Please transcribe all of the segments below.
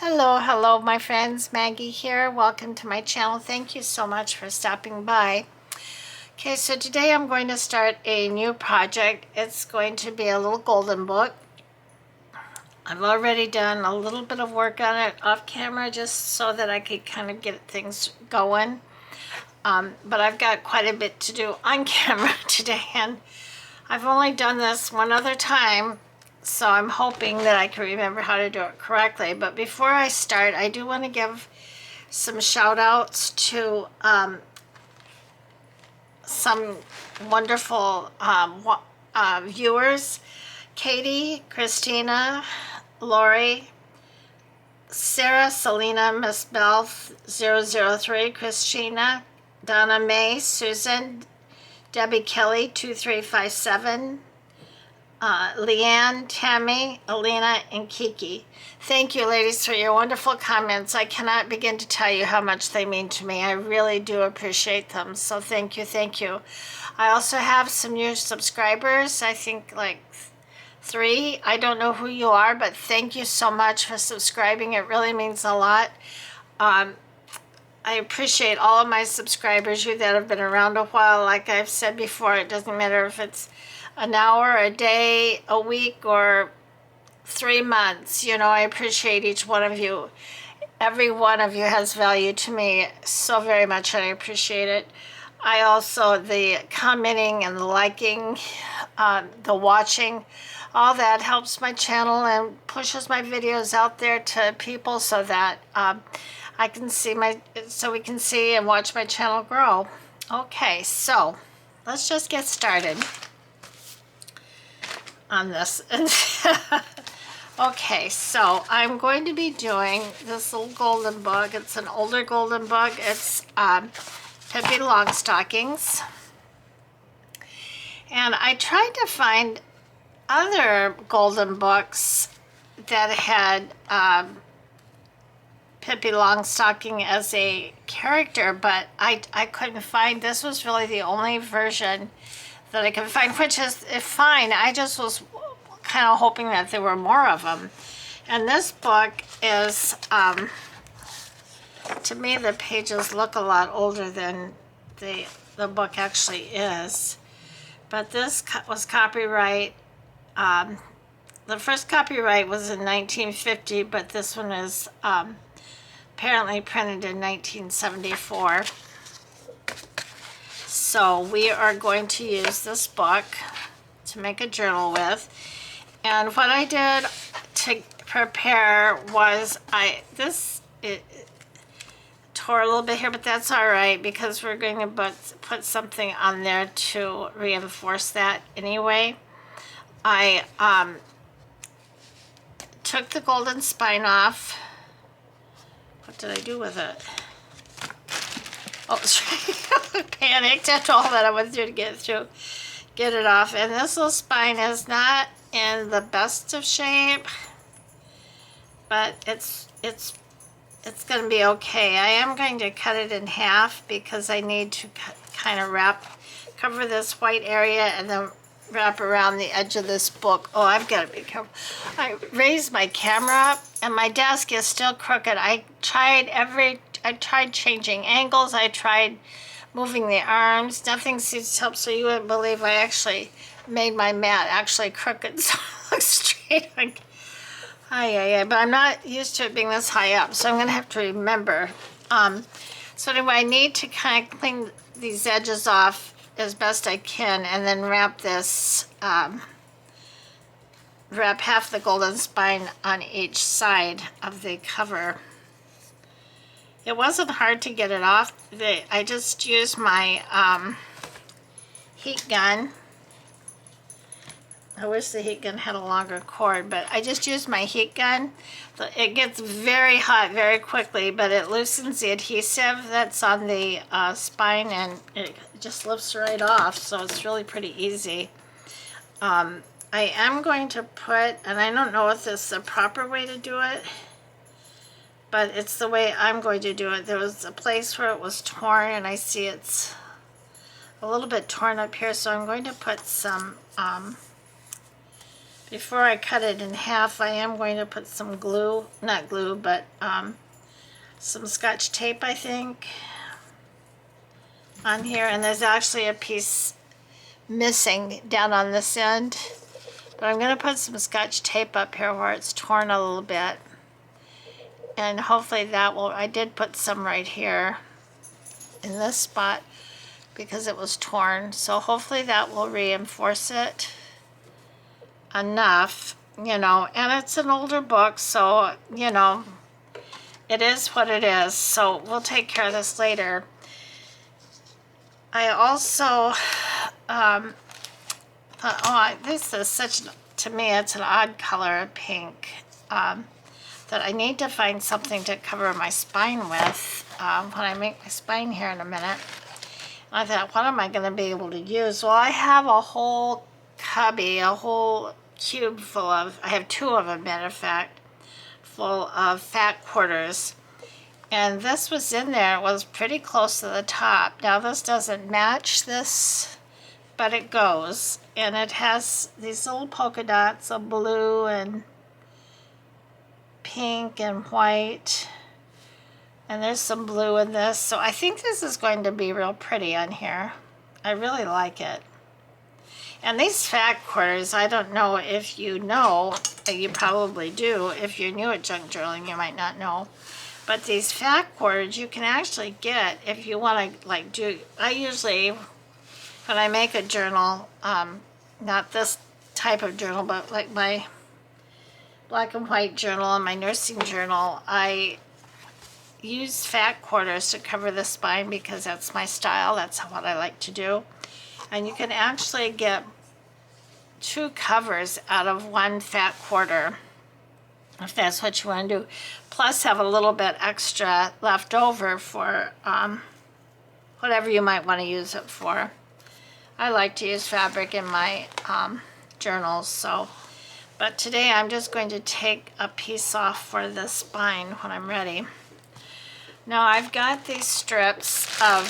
Hello, my friends. Maggie here. Welcome to my channel. Thank you so much for stopping by. Okay, so today I'm going to start a new project. It's going to be a little golden book. I've already done a little bit of work on it off camera just so that I could kind of get things going. But I've got quite a bit to do on camera today, and I've only done this one other time, so I'm hoping that I can remember how to do it correctly. But before I start, I do want to give some shout outs to some wonderful viewers: Katie, Christina, Lori, Sarah, Selena, Miss Bell 003, Christina, Donna May, Susan, Debbie Kelly 2357, Leanne, Tammy, Alina, and Kiki. Thank you, ladies, for your wonderful comments. I cannot begin to tell you how much they mean to me. I really do appreciate them. So thank you, thank you. I also have some new subscribers. I think like 3. I don't know who you are, but thank you so much for subscribing. It really means a lot. I appreciate all of my subscribers, you that have been around a while. Like I've said before, it doesn't matter if it's an hour, a day, a week, or 3 months. You know, I appreciate each one of you. Every one of you has value to me so very much, and I appreciate it. I also, the commenting and the liking, the watching, all that helps my channel and pushes my videos out there to people so that I can see so we can see and watch my channel grow. Okay, so let's just get started on this. Okay, so I'm going to be doing this little golden book. It's an older golden book. It's Pippi Longstockings. And I tried to find other golden books that had Pippi Longstocking as a character, but I couldn't find. This was really the only version that I could find, which is fine. I just was kind of hoping that there were more of them. And this book is, to me, the pages look a lot older than the book actually is. But this was copyright. The first copyright was in 1950, but this one is apparently printed in 1974. So we are going to use this book to make a journal with. And what I did to prepare was it tore a little bit here, but that's all right because we're going to put something on there to reinforce that anyway. I took the golden spine off. What did I do with it? Oh, I panicked. That's all that I went through to get it off. And this little spine is not in the best of shape, but it's going to be okay. I am going to cut it in half because I need to kind of cover this white area and then wrap around the edge of this book. Oh, I've got to be careful. I raised my camera up and my desk is still crooked. I tried changing angles. I tried moving the arms. Nothing seems to help, so you wouldn't believe I actually made my mat actually crooked so it looks straight. But I'm not used to it being this high up, so I'm going to have to remember. So anyway, I need to kind of clean these edges off as best I can and then wrap half the golden spine on each side of the cover. It wasn't hard to get it off. I just used my heat gun. I wish the heat gun had a longer cord, but I just used my heat gun. It gets very hot very quickly, but it loosens the adhesive that's on the spine and it just lifts right off, so it's really pretty easy. I am going to put, and I don't know if this is the proper way to do it, but it's the way I'm going to do it. There was a place where it was torn, and I see it's a little bit torn up here, so I'm going to put some before I cut it in half, I am going to put some glue, not glue, but some Scotch tape, I think, on here. And there's actually a piece missing down on this end. But I'm going to put some Scotch tape up here where it's torn a little bit. And hopefully that will, I did put some right here in this spot because it was torn. So hopefully that will reinforce it enough, you know. And it's an older book, so, you know, it is what it is. So we'll take care of this later. I also, this is such, to me, it's an odd color, pink, that I need to find something to cover my spine with when I make my spine here in a minute. And I thought, what am I going to be able to use? Well, I have a whole cubby, a whole cube full of, I have 2 of them, matter of fact, full of fat quarters. And this was in there, it was pretty close to the top. Now this doesn't match this, but it goes. And it has these little polka dots of blue and pink and white. And there's some blue in this. So I think this is going to be real pretty on here. I really like it. And these fat quarters, I don't know if you know, you probably do. If you're new at junk journaling, you might not know. But these fat quarters you can actually get if you want to, like, do, I usually, when I make a journal, not this type of journal, but like my black and white journal and my nursing journal, I use fat quarters to cover the spine because that's my style. That's what I like to do. And you can actually get 2 covers out of 1 fat quarter, if that's what you want to do. Plus have a little bit extra left over for whatever you might want to use it for. I like to use fabric in my journals, so. But today I'm just going to take a piece off for the spine when I'm ready. Now I've got these strips of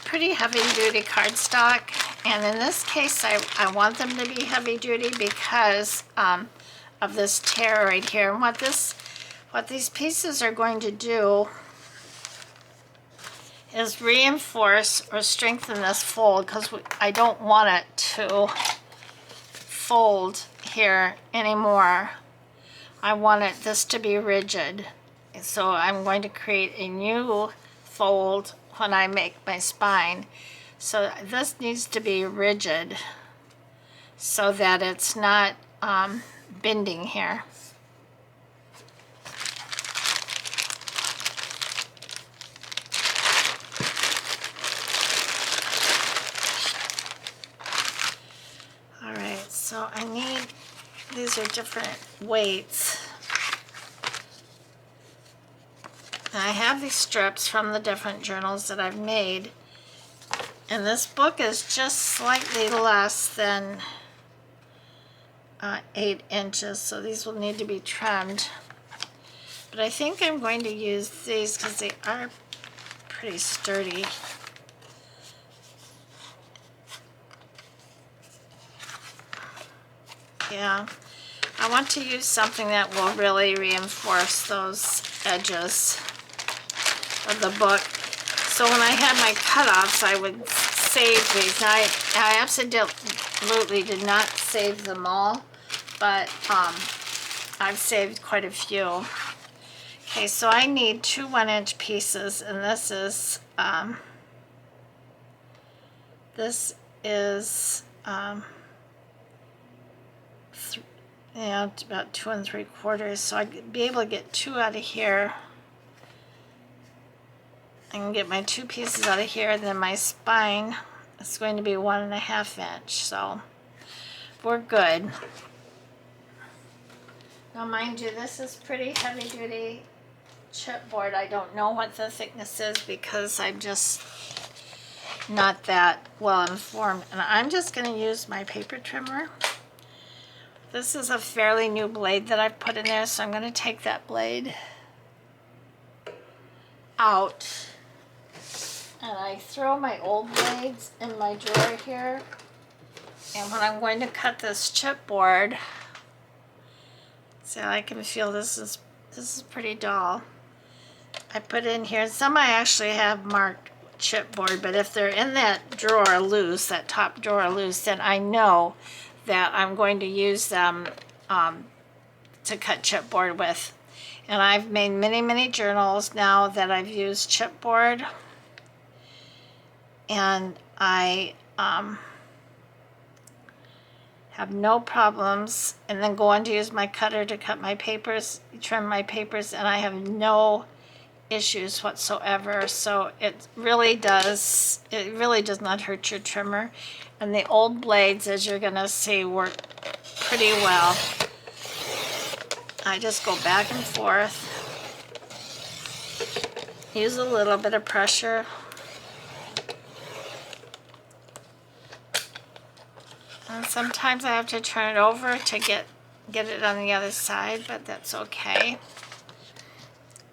pretty heavy-duty cardstock, and in this case I want them to be heavy-duty because of this tear right here. And what these pieces are going to do is reinforce or strengthen this fold, because I don't want it to fold here anymore. I want this to be rigid. So I'm going to create a new fold when I make my spine. So this needs to be rigid so that it's not bending here. All right, so I need, these are different weights. And I have these strips from the different journals that I've made. And this book is just slightly less than 8 inches, so these will need to be trimmed. But I think I'm going to use these because they are pretty sturdy. Yeah, I want to use something that will really reinforce those edges of the book. So when I had my cutoffs, I would save these. Now, I absolutely did not save them all, but I've saved quite a few. Okay, so I need 2 1-inch pieces, and this is about 2 3/4. So I'd be able to get 2 out of here. I can get my 2 pieces out of here, and then my spine is going to be 1.5 inch. So we're good. Now, mind you, this is pretty heavy duty chipboard. I don't know what the thickness is because I'm just not that well informed. And I'm just going to use my paper trimmer. This is a fairly new blade that I've put in there, so I'm going to take that blade out. And I throw my old blades in my drawer here. And when I'm going to cut this chipboard, So I can feel this is pretty dull. I put in here, some I actually have marked chipboard, but if they're in that drawer loose, that top drawer loose, then I know that I'm going to use them to cut chipboard with. And I've made many journals now that I've used chipboard, and I have no problems, and then go on to use my cutter to cut my papers, trim my papers, and I have no issues whatsoever. So it really does not hurt your trimmer. And the old blades, as you're gonna see, work pretty well. I just go back and forth, use a little bit of pressure. And sometimes I have to turn it over to get it on the other side, but that's okay.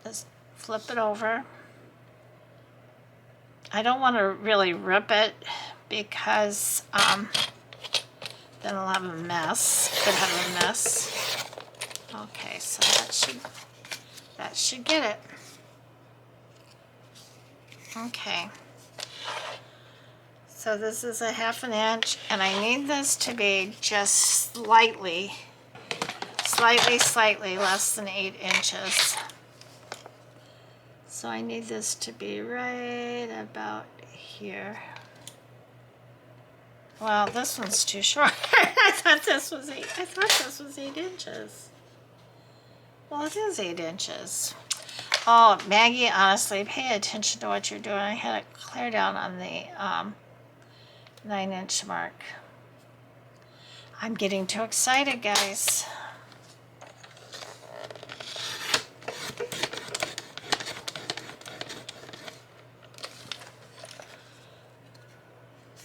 Just flip it over. I don't want to really rip it because then I'll have a mess. Could have a mess. Okay, so that should get it. Okay. So this is a 1/2 inch, and I need this to be just slightly less than 8 inches. So I need this to be right about here. Well, this one's too short. I thought this was 8 inches. Well, it is 8 inches. Oh, Maggie, honestly, pay attention to what you're doing. I had it clear down on the 9-inch mark. I'm getting too excited, guys.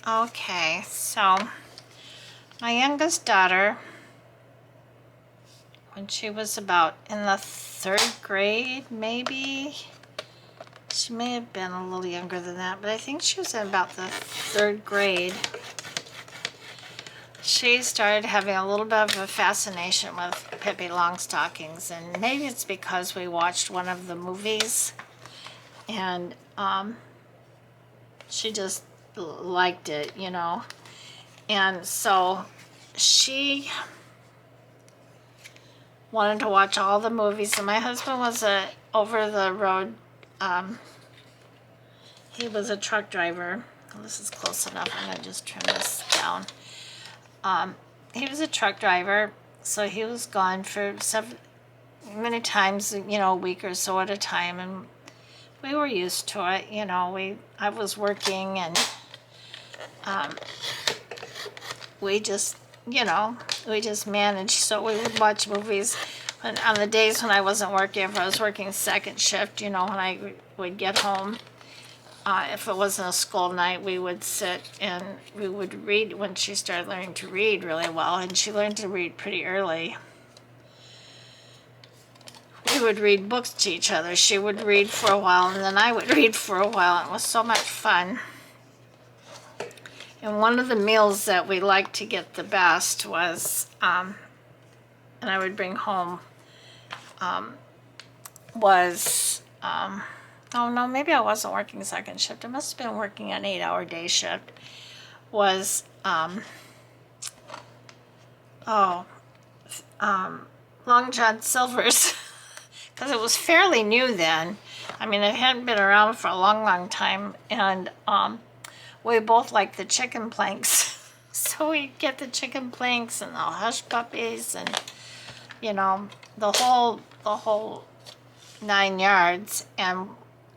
Okay, so my youngest daughter, when she was about in the 3rd grade, maybe, she may have been a little younger than that, but I think she was in about the 3rd grade. She started having a little bit of a fascination with Pippi Longstockings, and maybe it's because we watched one of the movies, and she just liked it, you know. And so she wanted to watch all the movies, and my husband was a over-the-road, he was a truck driver. Well, this is close enough. I'm going to just trim this down. He was a truck driver, so he was gone for many times, you know, a week or so at a time, and we were used to it, you know. I was working, and we just, you know, we just managed. So we would watch movies on the days when I wasn't working. If I was working 2nd shift, you know, when I would get home, if it wasn't a school night, we would sit and we would read when she started learning to read really well, and she learned to read pretty early. We would read books to each other. She would read for a while, and then I would read for a while. It was so much fun. And one of the meals that we liked to get the best was, and I would bring home, was, oh no, maybe I wasn't working 2nd shift. I must have been working an 8-hour day shift. Was, Long John Silver's, because it was fairly new then. I mean, it hadn't been around for a long time, and we both liked the chicken planks. So we'd get the chicken planks and the hush puppies, and, you know, the whole 9 yards, and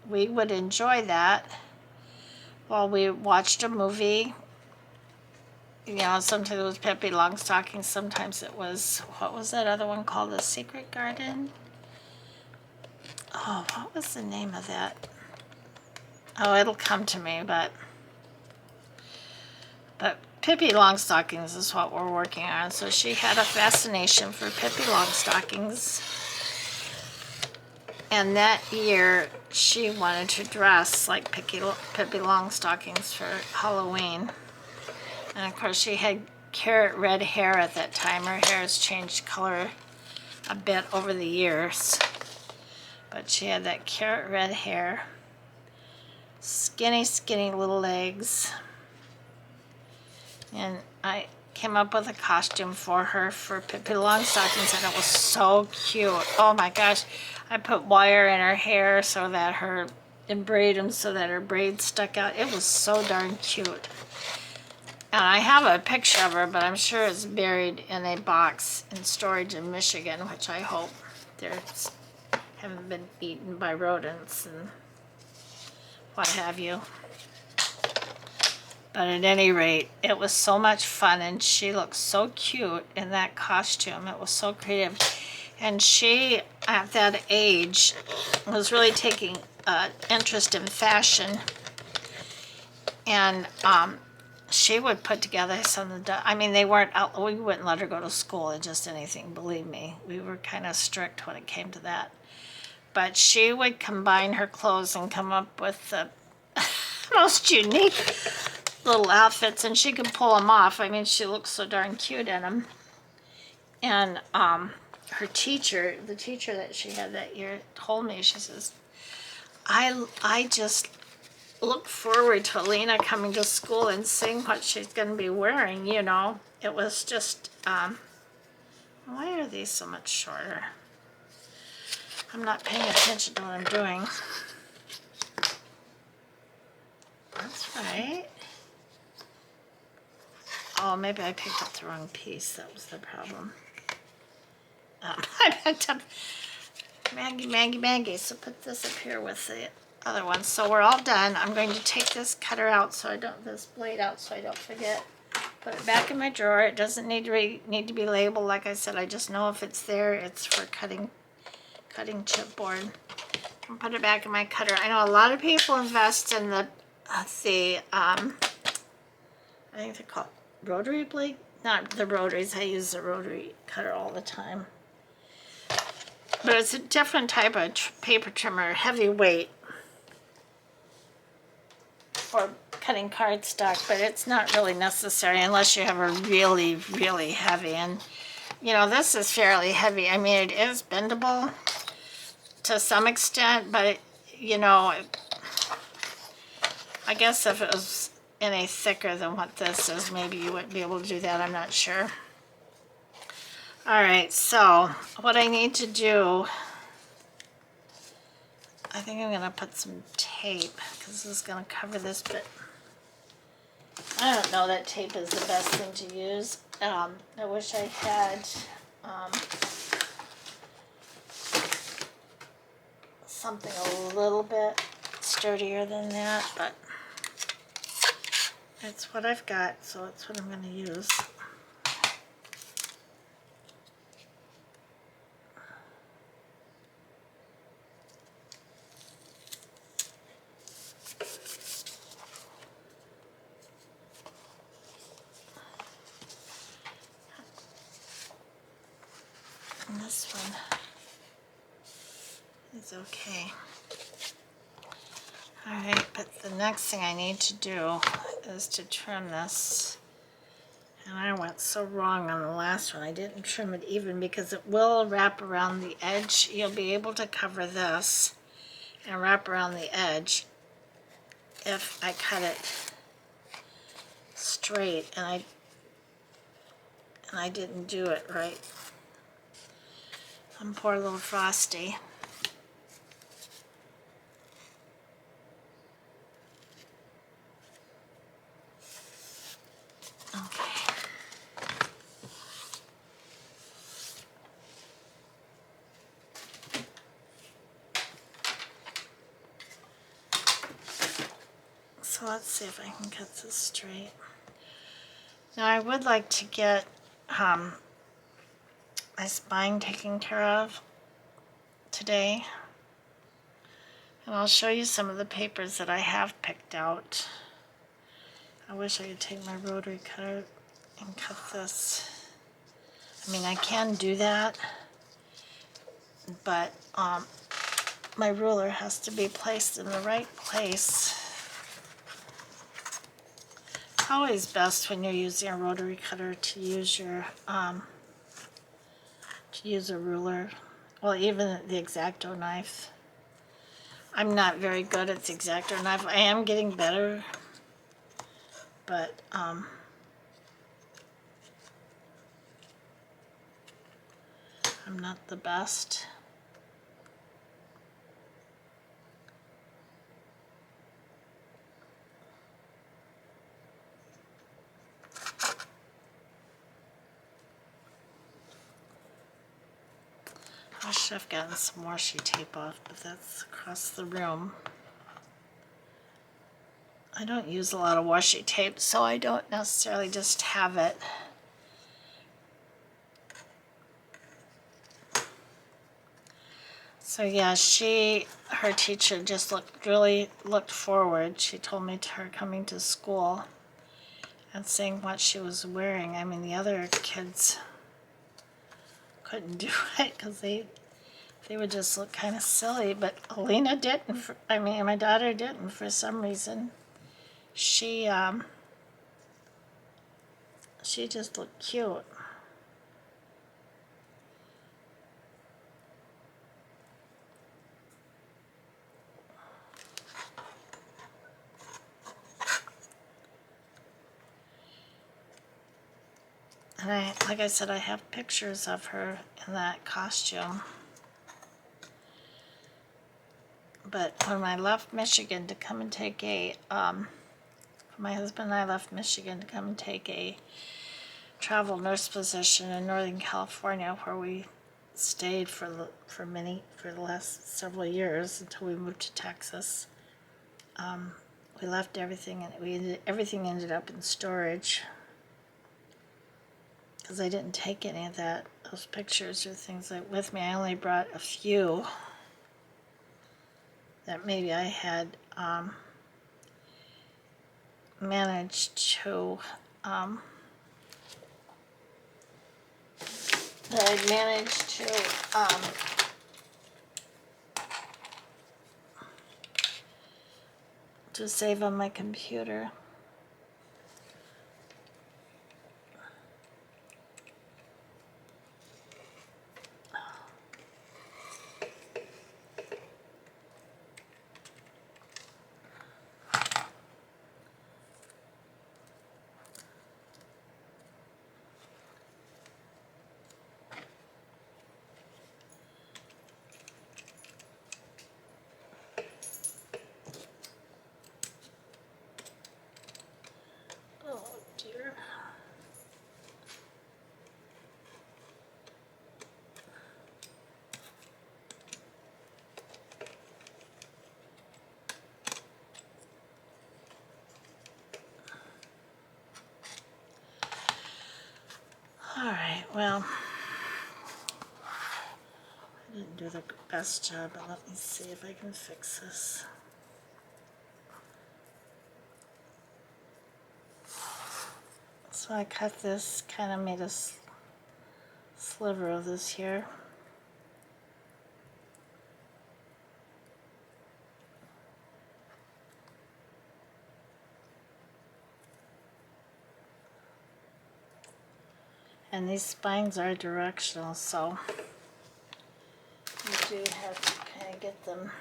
we would enjoy that while we watched a movie. You know, sometimes it was Pippi Longstocking, sometimes it was, what was that other one called? The Secret Garden? Oh, what was the name of that? Oh, it'll come to me, but Pippi Longstockings is what we're working on. So she had a fascination for Pippi Longstockings. And that year, she wanted to dress like Pippi Longstockings for Halloween. And of course, she had carrot red hair at that time. Her hair has changed color a bit over the years. But she had that carrot red hair, skinny, skinny little legs. And I came up with a costume for her for Pippi Longstockings, and it was so cute. Oh my gosh. I put wire in her hair so that and braid them so that her braids stuck out. It was so darn cute. And I have a picture of her, but I'm sure it's buried in a box in storage in Michigan, which I hope they haven't been eaten by rodents and what have you. But at any rate, it was so much fun, and she looked so cute in that costume. It was so creative. And she, at that age, was really taking interest in fashion. And she would put together some of the, I mean, they weren't out, we wouldn't let her go to school or just anything, believe me. We were kind of strict when it came to that. But she would combine her clothes and come up with the most unique little outfits, and she could pull them off. I mean, she looked so darn cute in them. And her teacher, the teacher that she had that year, told me, she says, I just look forward to Alina coming to school and seeing what she's going to be wearing, you know. It was just, why are these so much shorter? I'm not paying attention to what I'm doing. That's right. Oh, maybe I picked up the wrong piece. That was the problem. I picked up Maggie. So put this up here with the other one. So we're all done. I'm going to take this cutter out so I don't, this blade out so I don't forget. Put it back in my drawer. It doesn't need to be labeled. Like I said, I just know if it's there, it's for cutting chipboard. I'll put it back in my cutter. I know a lot of people invest in the I think they're called rotary blade. Not the rotaries. I use the rotary cutter all the time. But it's a different type of paper trimmer, heavy weight for cutting cardstock, but it's not really necessary unless you have a really, really heavy. And, you know, this is fairly heavy. I mean, it is bendable to some extent, but, you know, I guess if it was any thicker than what this is, maybe you wouldn't be able to do that. I'm not sure. All right, so what I need to do, I think I'm gonna put some tape because this is gonna cover this bit. I don't know that tape is the best thing to use. I wish I had something a little bit sturdier than that, but it's what I've got, so it's what I'm gonna use. And this one is okay. Alright, but the next thing I need to do is to trim this. And I went so wrong on the last one. I didn't trim it even because it will wrap around the edge. You'll be able to cover this and wrap around the edge if I cut it straight, and I didn't do it right. I'm poor little Frosty. Okay. So let's see if I can cut this straight. Now I would like to get my spine taken care of today. And I'll show you some of the papers that I have picked out. I wish I could take my rotary cutter and cut this. I mean, I can do that, but my ruler has to be placed in the right place. It's always best when you're using a rotary cutter to use use a ruler. Well, even the X-Acto knife. I'm not very good at the X-Acto knife. I am getting better, but I'm not the best. I should have gotten some washi tape off, but that's across the room. I don't use a lot of washi tape, so I don't necessarily just have it. So yeah, her teacher just really looked forward. She told me to her coming to school and seeing what she was wearing. I mean, the other kids couldn't do it because they would just look kind of silly, but Alina didn't. I mean, my daughter didn't for some reason. She just looked cute. And like I said, I have pictures of her in that costume. But when I left Michigan to come and take my husband and I left Michigan to come and take a travel nurse position in Northern California, where we stayed for the last several years until we moved to Texas. We left everything, and everything ended up in storage because I didn't take any of those pictures or things with me. I only brought a few that maybe I had managed to to save on my computer. Oh dear. Alright, well, I didn't do the best job, but let me see if I can fix this. So I cut this, kind of made a sliver of this here. And these spines are directional, so you do have to kind of get them.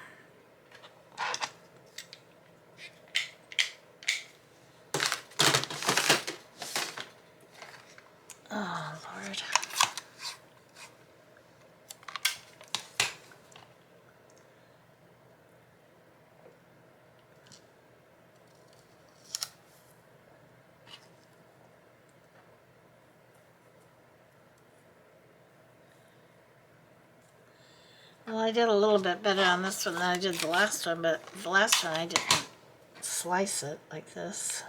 Oh, Lord. Well, I did a little bit better on this one than I did the last one, but the last one I didn't slice it like this.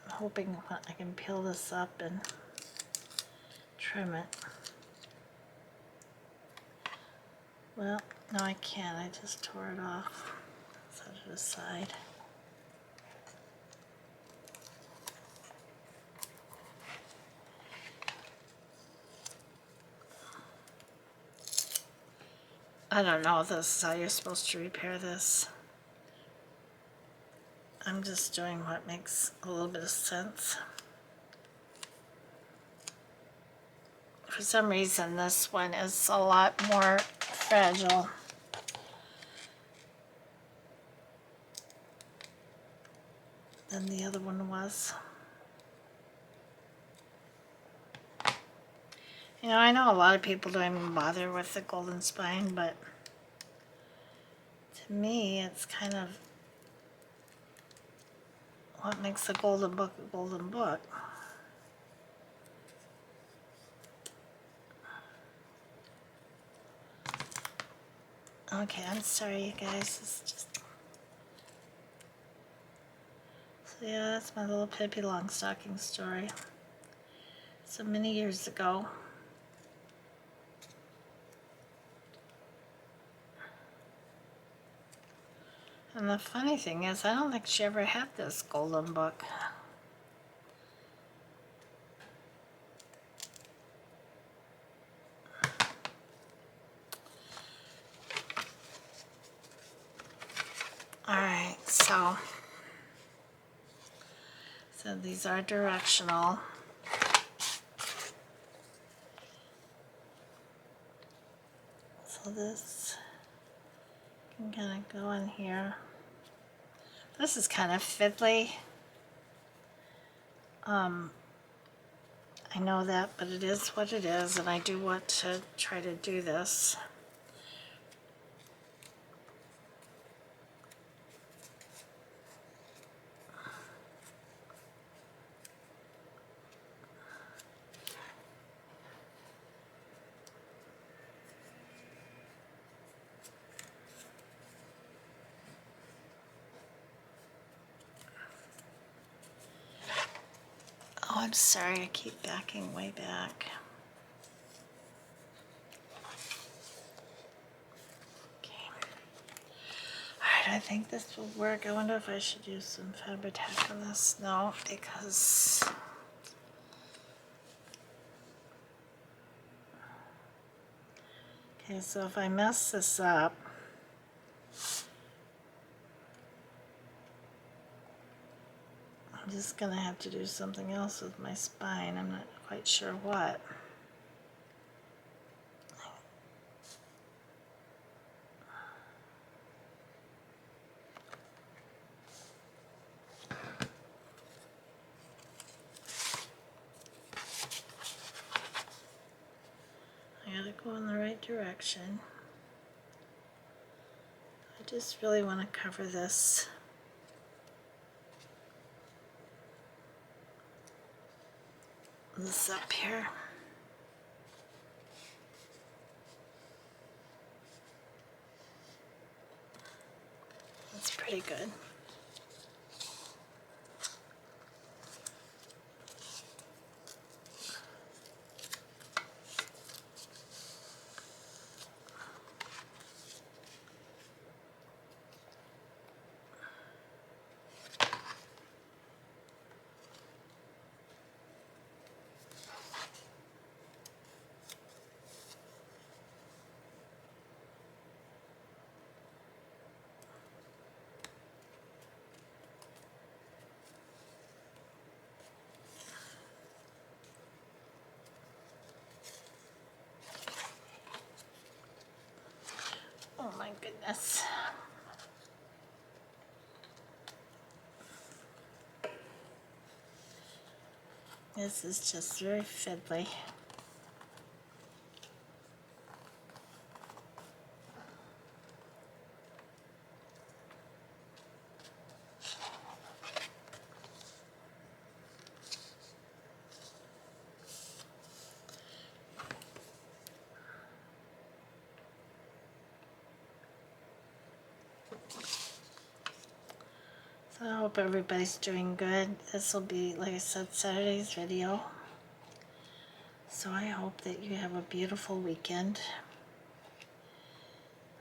I'm hoping I can peel this up and trim it. Well, no I can't, I just tore it off. Set it aside. I don't know if this is how you're supposed to repair this. I'm just doing what makes a little bit of sense. for some reason this one is a lot more fragile. Than the other one was. You know, I know a lot of people don't even bother with the golden spine, but to me it's kind of what makes a golden book a golden book. Okay, I'm sorry you guys, it's just... So yeah, that's my little Pippi Longstocking story. So many years ago. And the funny thing is, I don't think she ever had this golden book. Alright, so these are directional. So this can kind of go in here. This is kind of fiddly. I know that, but it is what it is, and I do want to try to do this. Oh, I'm sorry, I keep backing way back. Okay. Alright, I think this will work. I wonder if I should use some Fabri-Tac on this. No, because... Okay, so if I mess this up, I'm just going to have to do something else with my spine. I'm not quite sure what. I gotta go in the right direction. I just really want to cover this. This up here. That's pretty good. Oh my goodness. This is just very fiddly. So I hope everybody's doing good. This will be, like I said, Saturday's video. So I hope that you have a beautiful weekend.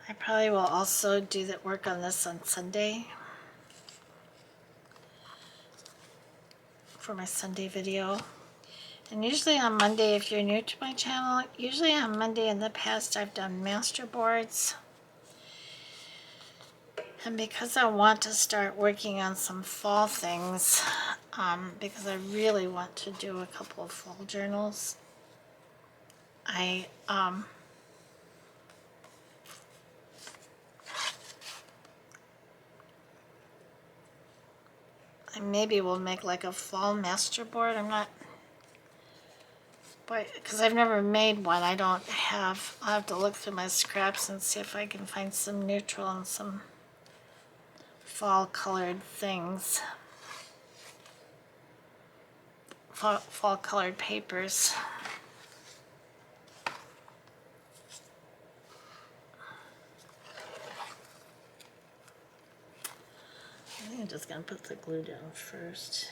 I probably will also do that work on this on Sunday for my Sunday video. And usually on Monday, if you're new to my channel, usually on Monday in the past I've done master boards. And because I want to start working on some fall things, because I really want to do a couple of fall journals. I maybe will make like a fall master board. I'm not, but because I've never made one, I don't have. I'll have to look through my scraps and see if I can find some neutral and some fall colored things, fall colored papers. I think I'm just gonna put the glue down first.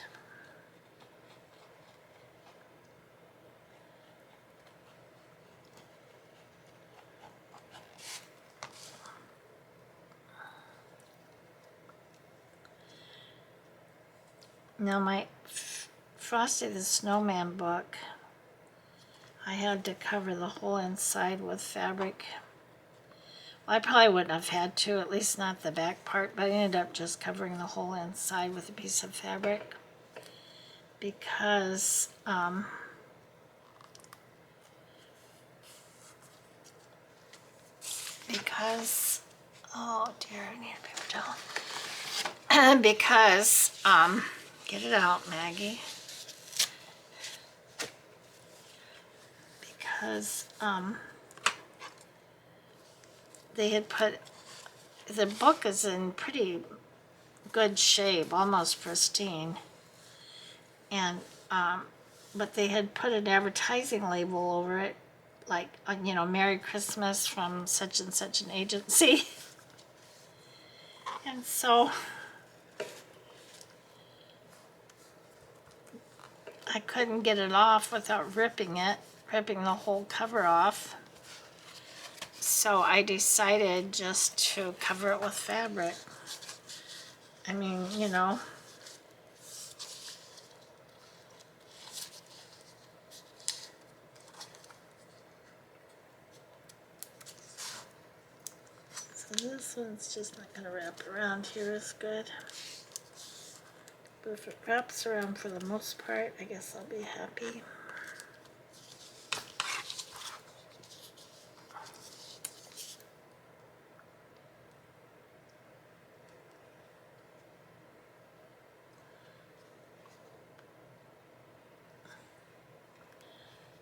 Now my Frosty the Snowman book, I had to cover the whole inside with fabric. Well, I probably wouldn't have had to, at least not the back part, but I ended up just covering the whole inside with a piece of fabric because oh dear, I need a paper towel. Because get it out, Maggie. Because they had put, the book is in pretty good shape, almost pristine, and but they had put an advertising label over it, like, you know, Merry Christmas from such and such an agency. And so I couldn't get it off without ripping the whole cover off. So I decided just to cover it with fabric. I mean, you know. So this one's just not going to wrap around here as good. But if it wraps around for the most part, I guess I'll be happy.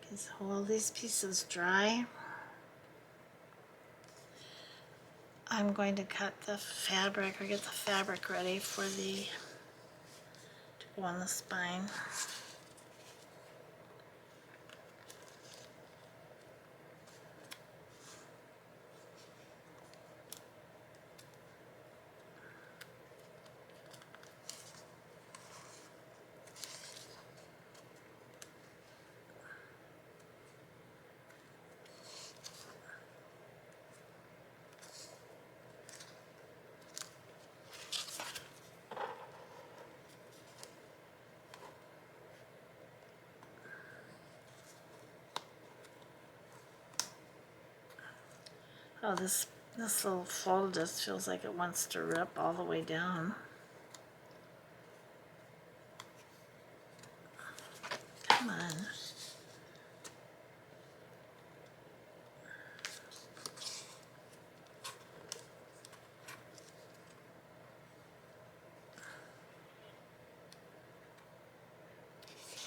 Okay, so while these pieces dry, I'm going to cut the fabric, or get the fabric ready for the, to go on the spine. Oh, this little fold just feels like it wants to rip all the way down. Come on.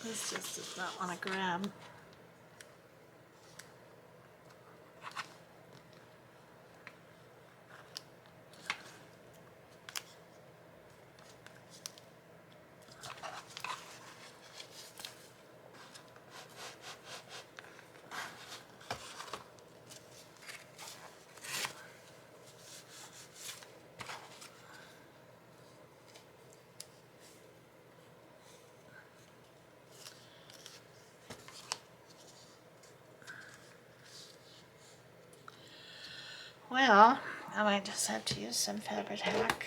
This just does not want to grab. Well, I might just have to use some fabric hack.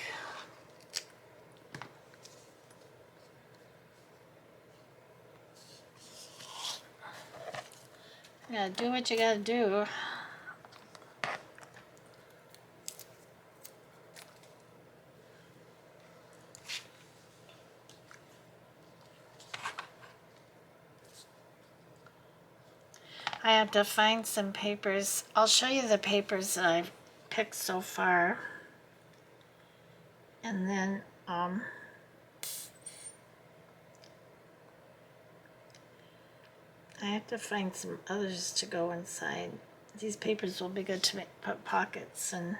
You gotta do what you gotta do. I have to find some papers. I'll show you the papers that I've picked so far. And then, I have to find some others to go inside. These papers will be good to put pockets and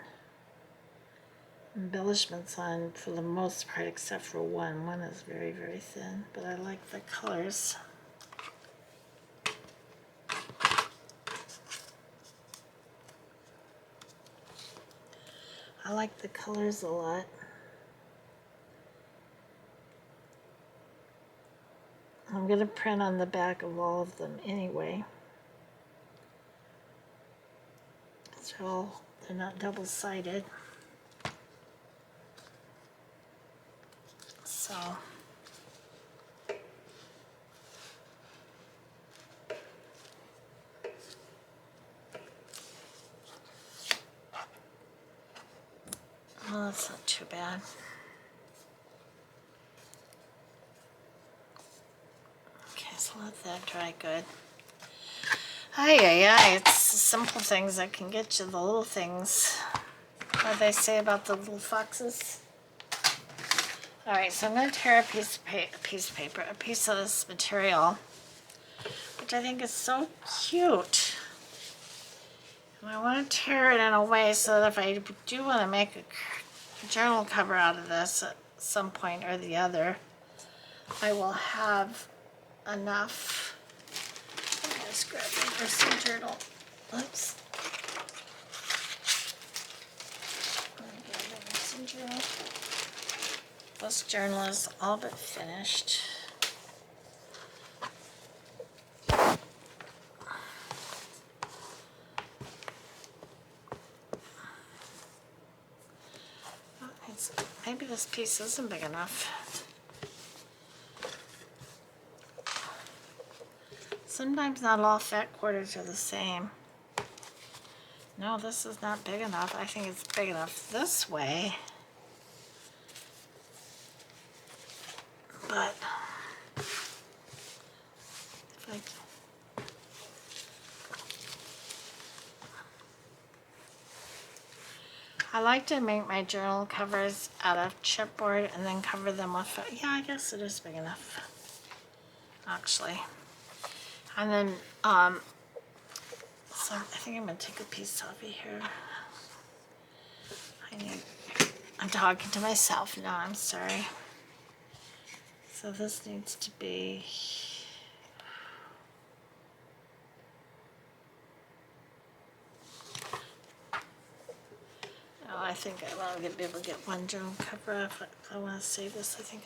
embellishments on for the most part, except for one. One is very, very thin, but I like the colors. I like the colors a lot. I'm going to print on the back of all of them anyway. So they're not double-sided. So well, that's not too bad. Okay, so let that dry good. It's the simple things that can get you the little things. What they say about the little foxes. All right, so I'm going to tear a piece of this material, which I think is so cute. And I want to tear it in a way so that if I do want to make a journal cover out of this at some point or the other, I will have enough. I'm just grabbing for some journal. Oops. I'm grabbing some journal. This journal is all but finished. Maybe this piece isn't big enough. Sometimes not all fat quarters are the same. No, this is not big enough. I think it's big enough this way. But I like to make my journal covers out of chipboard and then cover them with, yeah, I guess it is big enough, actually. And then, so I think I'm gonna take a piece off of here. I'm talking to myself now, I'm sorry. So this needs to be, I think I want to be able to get one journal cover. If I want to save this, I think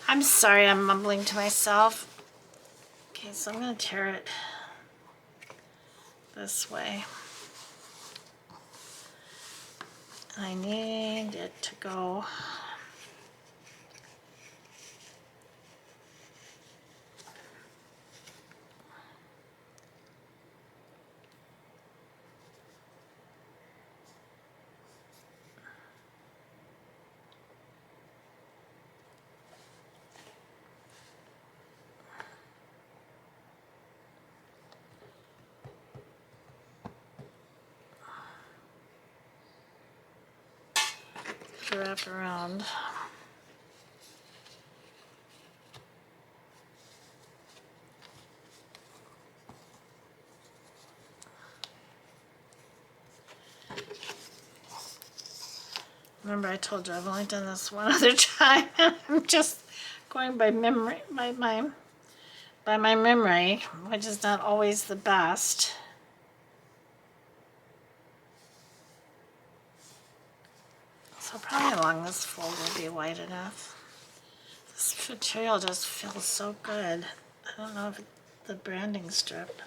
I'm sorry, I'm mumbling to myself. Okay, so I'm going to tear it this way. I need it to go wrap around. Remember, I told you I've only done this one other time. I'm just going by memory, by my memory, which is not always the best. So probably along this fold will be wide enough. This material just feels so good. I don't know if the branding strip.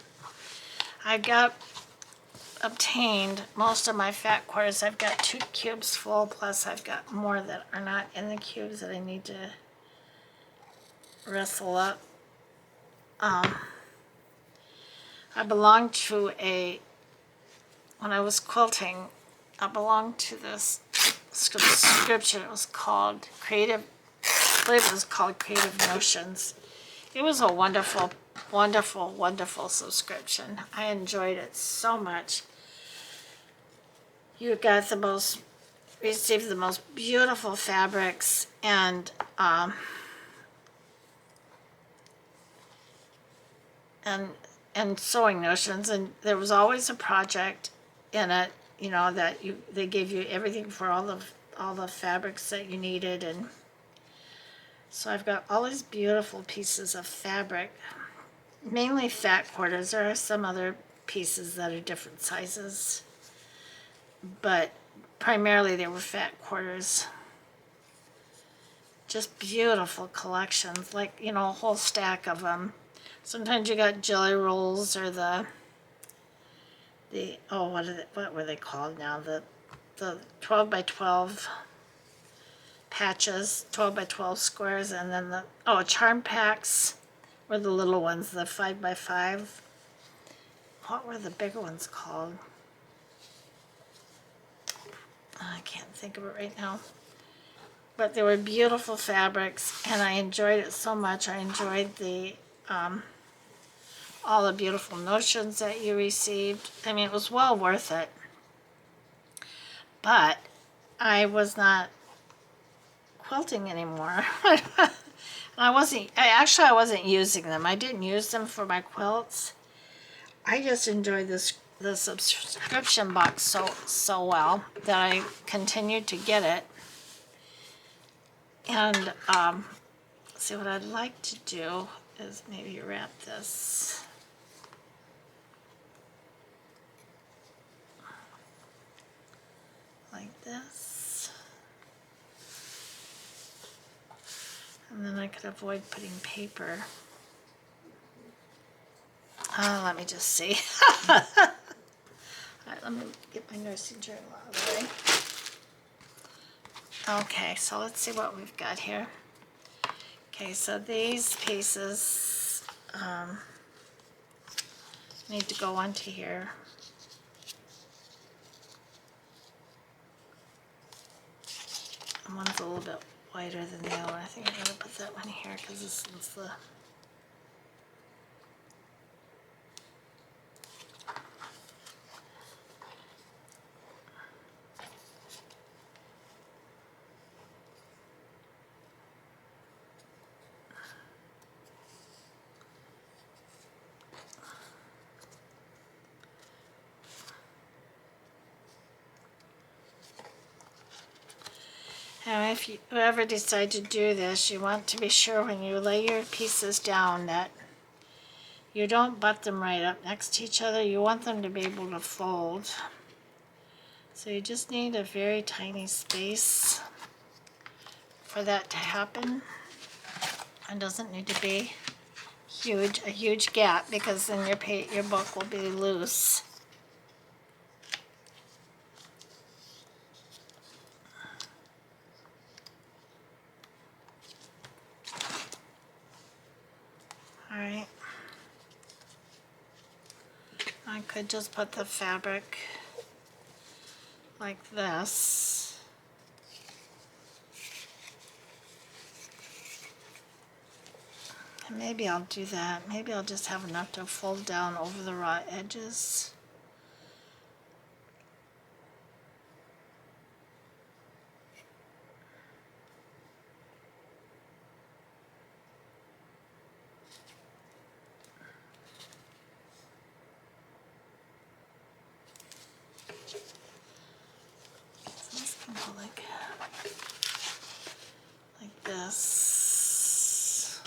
I got obtained most of my fat quarters. I've got 2 cubes full, plus I've got more that are not in the cubes that I need to wrestle up. I belonged to when I was quilting, I belonged to this subscription. It was called I believe it was called Creative Notions. It was a wonderful wonderful, wonderful subscription. I enjoyed it so much. You got the most, received the most beautiful fabrics and sewing notions, and there was always a project in it, you know, that they gave you everything for all the fabrics that you needed. And so I've got all these beautiful pieces of fabric, mainly fat quarters. There are some other pieces that are different sizes, but primarily they were fat quarters. Just beautiful collections, like, you know, a whole stack of them. Sometimes you got jelly rolls, or the oh, what were they called now? The 12 by 12 patches, 12 by 12 squares, and then the charm packs were the little ones, the 5 by 5. What were the bigger ones called? I can't think of it right now. But they were beautiful fabrics, and I enjoyed it so much. I enjoyed the all the beautiful notions that you received. I mean, it was well worth it. But I was not quilting anymore. I wasn't using them. I didn't use them for my quilts. I just enjoyed the subscription box so well that I continued to get it. And see, what I'd like to do is maybe wrap this. Like this. And then I could avoid putting paper. Let me just see. All right, let me get my nursing journal out of the way. Okay, so let's see what we've got here. Okay, so these pieces need to go onto here. And one's a little bit wider than the other one. I think I'm going to put that one here because this is the... Now, if you ever decide to do this, you want to be sure when you lay your pieces down that you don't butt them right up next to each other. You want them to be able to fold. So you just need a very tiny space for that to happen. It doesn't need to be a huge gap, because then your book will be loose. Alright, I could just put the fabric like this. And maybe I'll do that. Maybe I'll just have enough to fold down over the raw edges. Like this.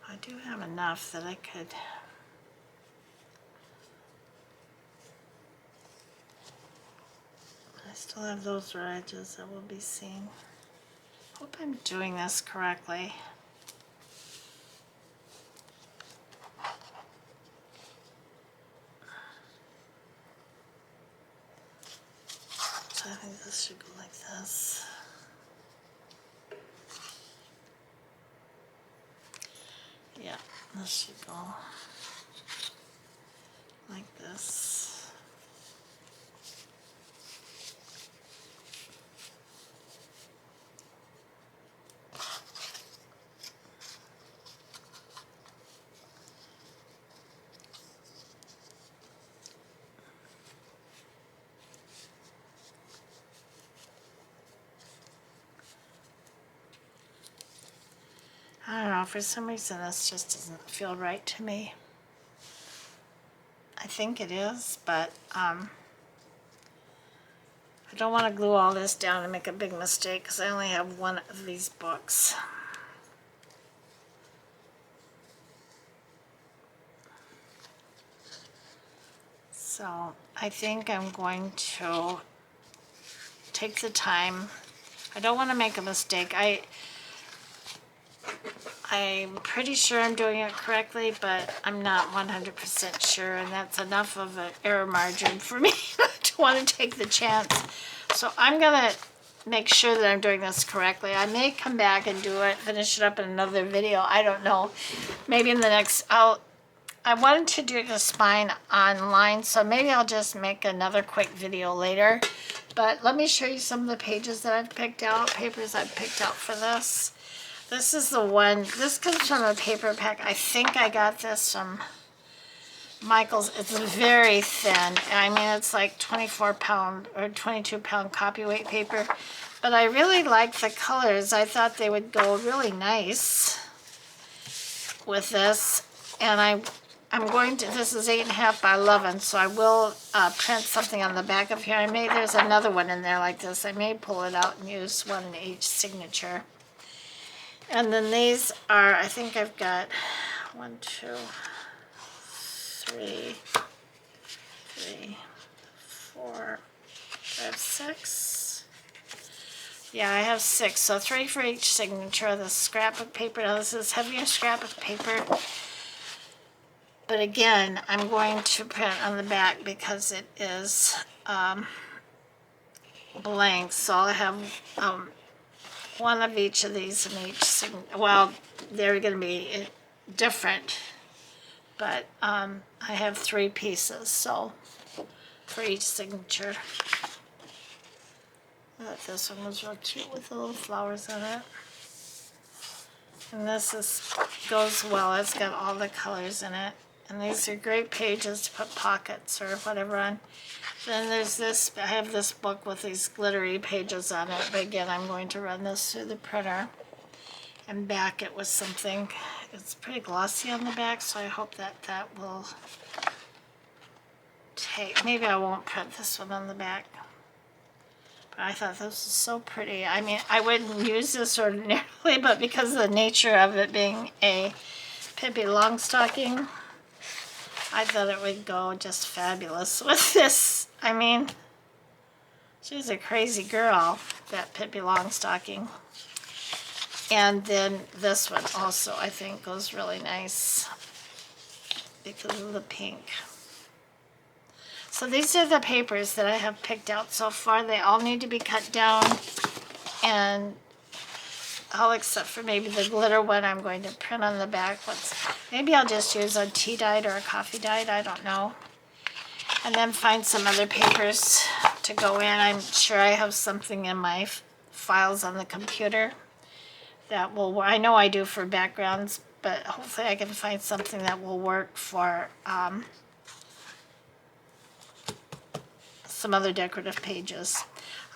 I do have enough that I could still have those raw edges that will be seen. Hope I'm doing this correctly. So I think this should go like this. Yeah, this should go like this. know, for some reason this just doesn't feel right to me. I think it is, but I don't want to glue all this down and make a big mistake because I only have one of these books. So I think I'm going to take the time. I don't want to make a mistake. I'm pretty sure I'm doing it correctly, but I'm not 100% sure, and that's enough of an error margin for me to want to take the chance. So I'm going to make sure that I'm doing this correctly. I may come back and do it, finish it up in another video. I don't know. Maybe in the next, I wanted to do the spine online, so maybe I'll just make another quick video later. But let me show you some of the pages that I've picked out, papers I've picked out for this. This is the one, this comes from a paper pack. I think I got this from Michael's. It's very thin. I mean, it's like 24-pound or 22-pound copyweight paper. But I really like the colors. I thought they would go really nice with this. And I'm going to, this is 8.5 by 11, so I will print something on the back of here. There's another one in there like this. I may pull it out and use one in each signature. And then these are, I think I've got 1, 2, 3, 4, 5, 6. Yeah, I have 6, so 3 for each signature. The scrap of paper, now this is heavier scrap of paper. But again, I'm going to print on the back because it is blank. So I'll have one of each of these in each signature. Well, they're going to be different, but I have 3 pieces, so for each signature. I thought this one was real cute with the little flowers on it. And this goes well. It's got all the colors in it. And these are great pages to put pockets or whatever on. Then there's this, I have this book with these glittery pages on it, but again, I'm going to run this through the printer and back it with something. It's pretty glossy on the back, so I hope that that will take, maybe I won't print this one on the back. But I thought this was so pretty. I mean, I wouldn't use this ordinarily, but because of the nature of it being a Pippi Longstocking, I thought it would go just fabulous with this. I mean, she's a crazy girl, that Pippi Longstocking. And then this one also, I think, goes really nice because of the pink. So these are the papers that I have picked out so far. They all need to be cut down, and all except for maybe the glitter one I'm going to print on the back. Maybe I'll just use a tea dyed or a coffee dyed, I don't know. And then find some other papers to go in. I'm sure I have something in my files on the computer that will, I know I do for backgrounds, but hopefully I can find something that will work for some other decorative pages.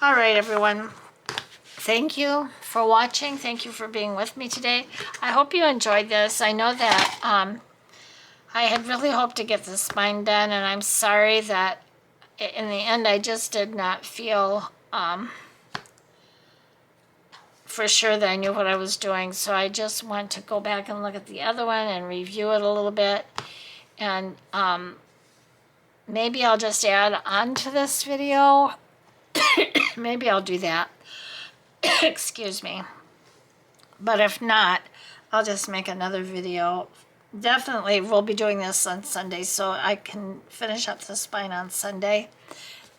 All right, everyone. Thank you for watching. Thank you for being with me today. I hope you enjoyed this. I know that I had really hoped to get the spine done, and I'm sorry that in the end I just did not feel for sure that I knew what I was doing. So I just want to go back and look at the other one and review it a little bit. And maybe I'll just add on to this video. Maybe I'll do that. Excuse me. But if not, I'll just make another video. Definitely we'll be doing this on Sunday, so I can finish up the spine on Sunday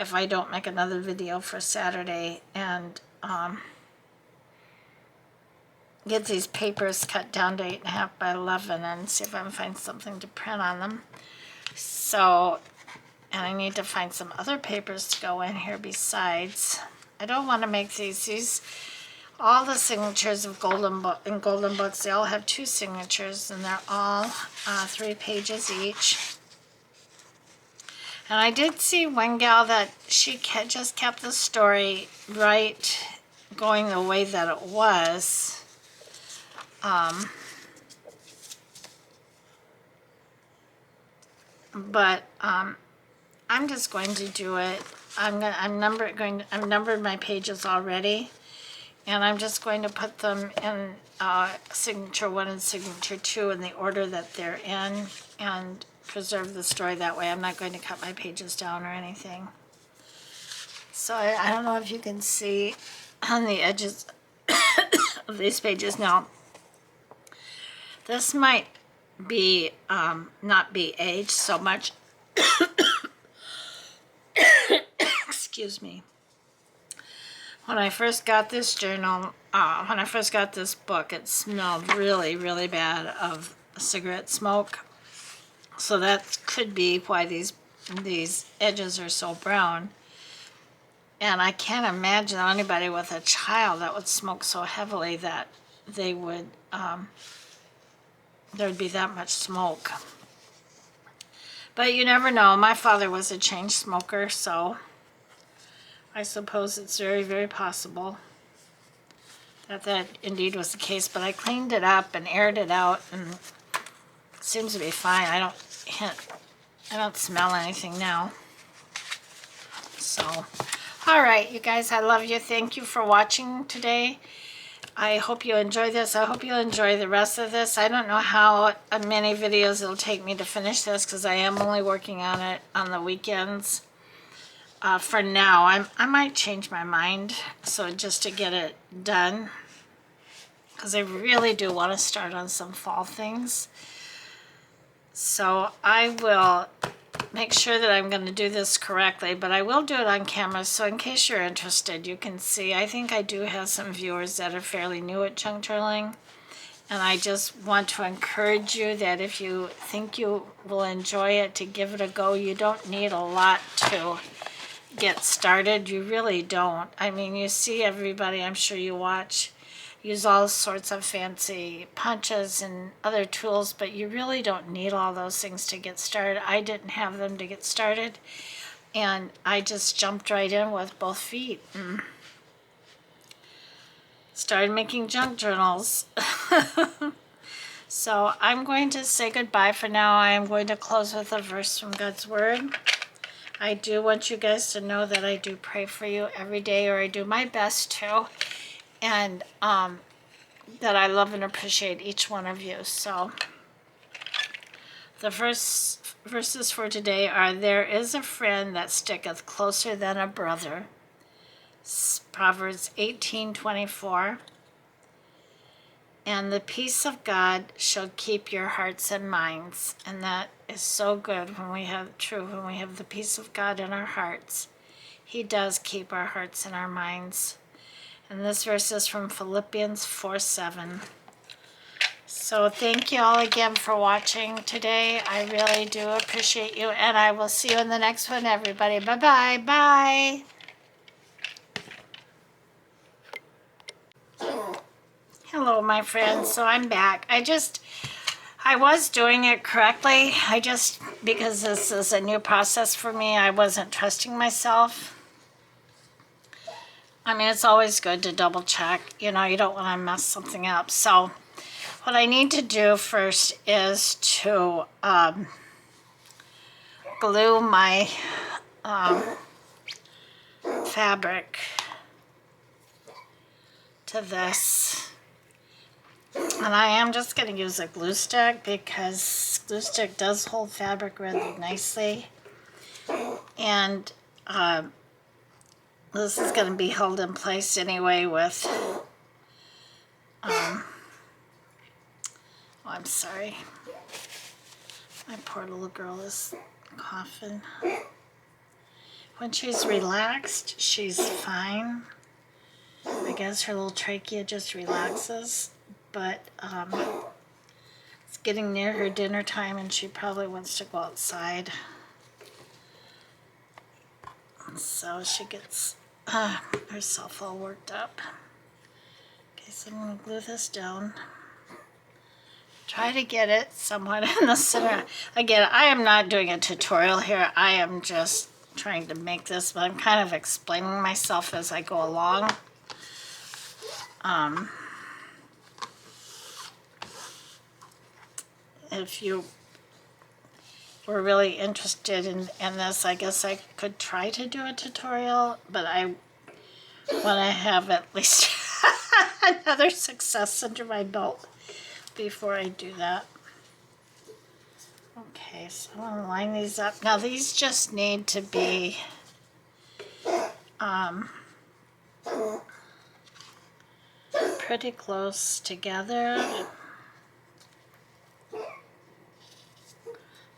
if I don't make another video for Saturday, and get these papers cut down to 8.5 by 11 and see if I can find something to print on them. So, and I need to find some other papers to go in here besides. I don't want to make these all the signatures of Golden Books, they all have 2 signatures, and they're all 3 pages each. And I did see one gal that she just kept the story right, going the way that it was. but I'm just going to do it. I've numbered my pages already, and I'm just going to put them in signature 1 and signature 2 in the order that they're in, and preserve the story that way. I'm not going to cut my pages down or anything. So I don't know if you can see on the edges of these pages. Now, this might be not be aged so much. Excuse me. When I first got this journal, when I first got this book, it smelled really, really bad of cigarette smoke. So that could be why these edges are so brown. And I can't imagine anybody with a child that would smoke so heavily that they would, there'd be that much smoke. But you never know. My father was a chain smoker, so I suppose it's very, very possible that that indeed was the case. But I cleaned it up and aired it out, and it seems to be fine. I don't smell anything now. So, all right, you guys, I love you. Thank you for watching today. I hope you enjoy this. I hope you'll enjoy the rest of this. I don't know how many videos it'll take me to finish this, because I am only working on it on the weekends. For now, I might change my mind, so just to get it done, because I really do want to start on some fall things. So I will make sure that I'm going to do this correctly, but I will do it on camera, so in case you're interested, you can see. I think I do have some viewers that are fairly new at junk journaling, and I just want to encourage you that if you think you will enjoy it, to give it a go. You don't need a lot to get started. You really don't. I mean, you see everybody, I'm sure you watch, use all sorts of fancy punches and other tools, but you really don't need all those things to get started. I didn't have them to get started, and I just jumped right in with both feet and started making junk journals. So I'm going to say goodbye for now. I am going to close with a verse from God's Word. I do want you guys to know that I do pray for you every day, or I do my best to, and that I love and appreciate each one of you. So the verses for today are, there is a friend that sticketh closer than a brother. Proverbs 18:24. And the peace of God shall keep your hearts and minds. And that is so good when we have the peace of God in our hearts. He does keep our hearts and our minds. And this verse is from Philippians 4:7. So thank you all again for watching today. I really do appreciate you, and I will see you in the next one, everybody. Bye-bye. Bye. Hello, my friends. So I'm back. I was doing it correctly. Because this is a new process for me, I wasn't trusting myself. I mean, it's always good to double check. You know, you don't want to mess something up. So what I need to do first is to glue my fabric to this. And I am just going to use a glue stick, because glue stick does hold fabric really nicely. And this is going to be held in place anyway with, oh, I'm sorry. My poor little girl is coughing. When she's relaxed, she's fine. I guess her little trachea just relaxes. But it's getting near her dinner time, and she probably wants to go outside. So she gets herself all worked up. Okay, so I'm going to glue this down. Try to get it somewhat in the center. Again, I am not doing a tutorial here. I am just trying to make this, but I'm kind of explaining myself as I go along. were really interested in this, I guess I could try to do a tutorial, but I want to have at least another success under my belt before I do that. Okay, so I'm going to line these up. Now these just need to be pretty close together.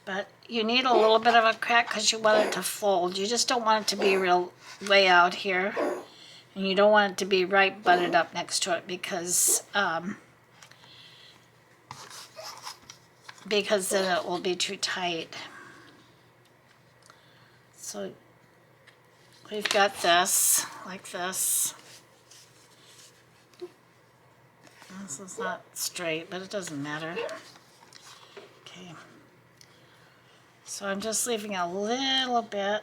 But you need a little bit of a crack because you want it to fold. You just don't want it to be real way out here. And you don't want it to be right butted up next to it because then it will be too tight. So we've got this, like this. This is not straight, but it doesn't matter. Okay. So I'm just leaving a little bit.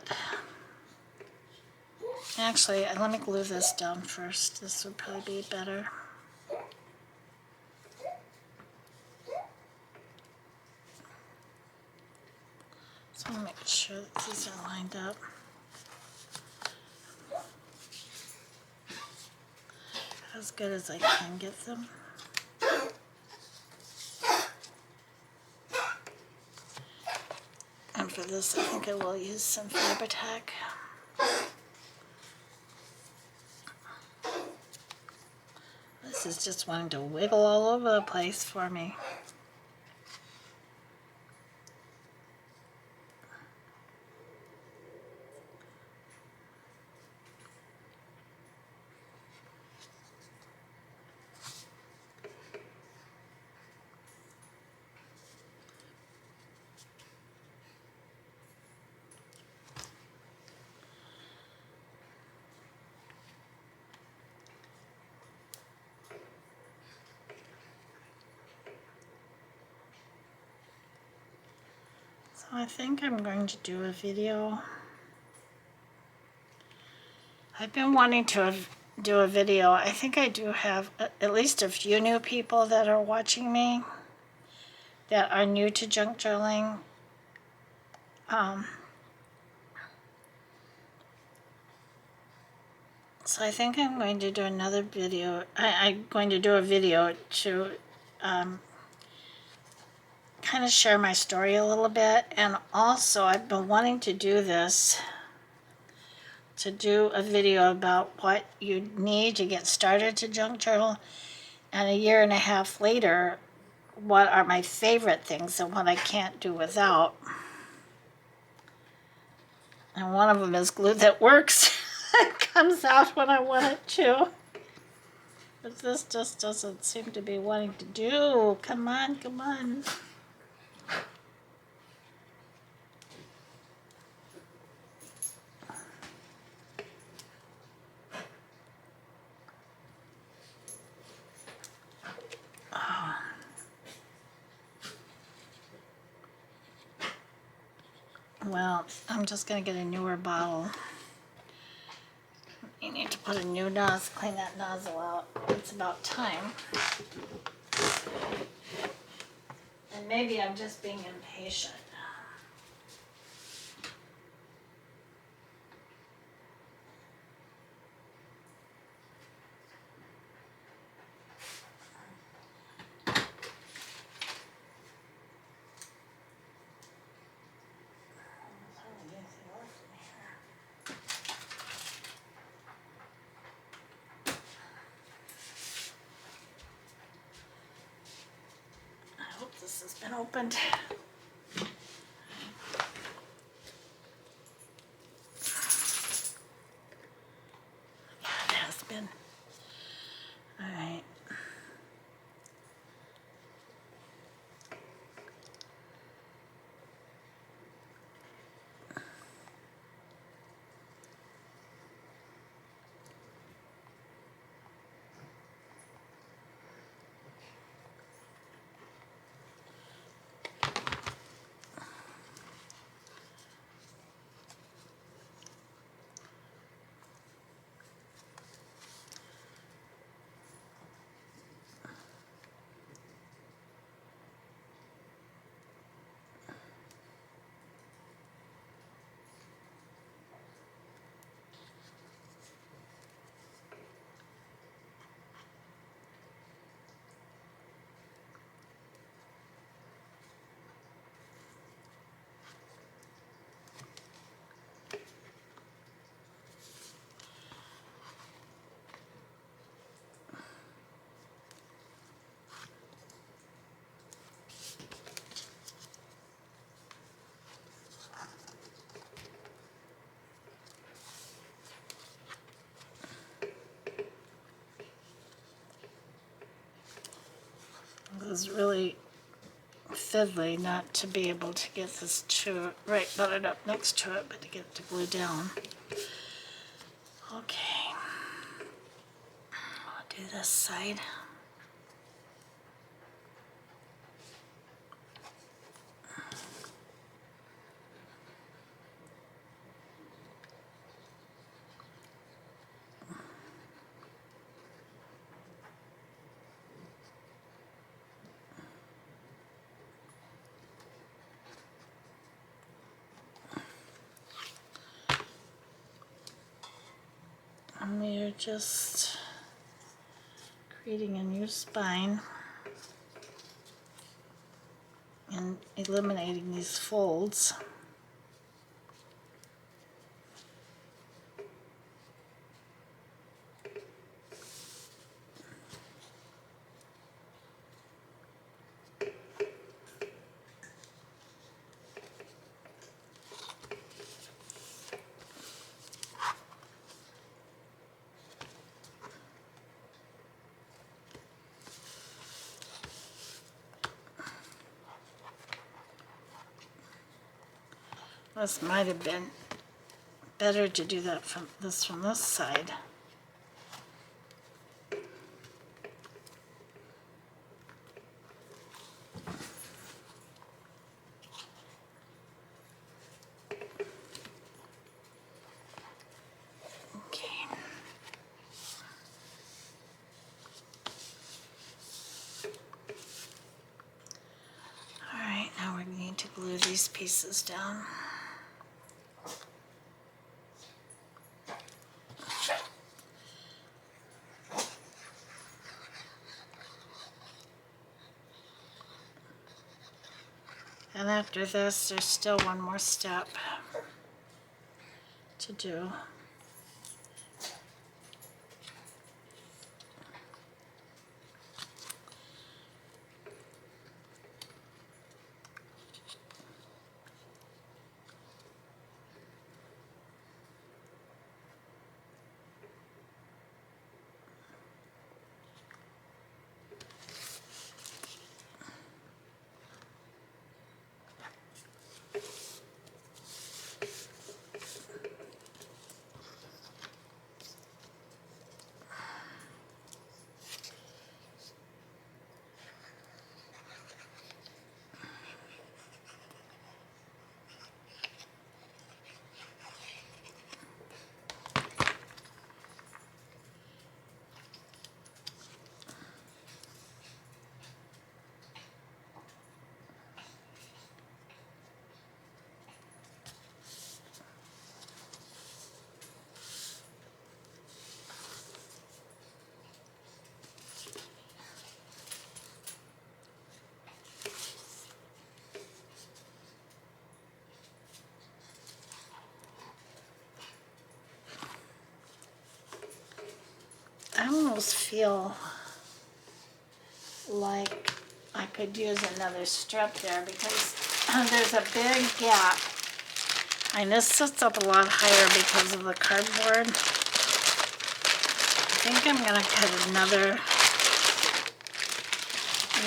Actually, let me glue this down first. This would probably be better. So I'm going to make sure that these are lined up. As good as I can get them. And for this, I think I will use some Fabri-Tac. This is just wanting to wiggle all over the place for me. So I think I'm going to do a video. I've been wanting to do a video. I think I do have at least a few new people that are watching me that are new to junk journaling. So I think I'm going to do another video. I'm going to do a video to kind of share my story a little bit. And also I've been wanting to do this, to do a video about what you need to get started to junk journal. And a year and a half later, what are my favorite things and what I can't do without. And one of them is glue that works. It comes out when I want it to. But this just doesn't seem to be wanting to do. Come on, come on. Well, I'm just going to get a newer bottle. You need to put a new nozzle, clean that nozzle out. It's about time. And maybe I'm just being impatient. This has been opened. Yeah, it has been. All right. was really fiddly not to be able to get this to buttoned up next to it, but to get it to glue down. Okay, I'll do this side. And we are just creating a new spine and eliminating these folds. This might have been better to do that from this side. Okay. All right, now we need to glue these pieces down. And after this, there's still one more step to do. I almost feel like I could use another strip there because there's a big gap. And this sits up a lot higher because of the cardboard. I think I'm going to cut another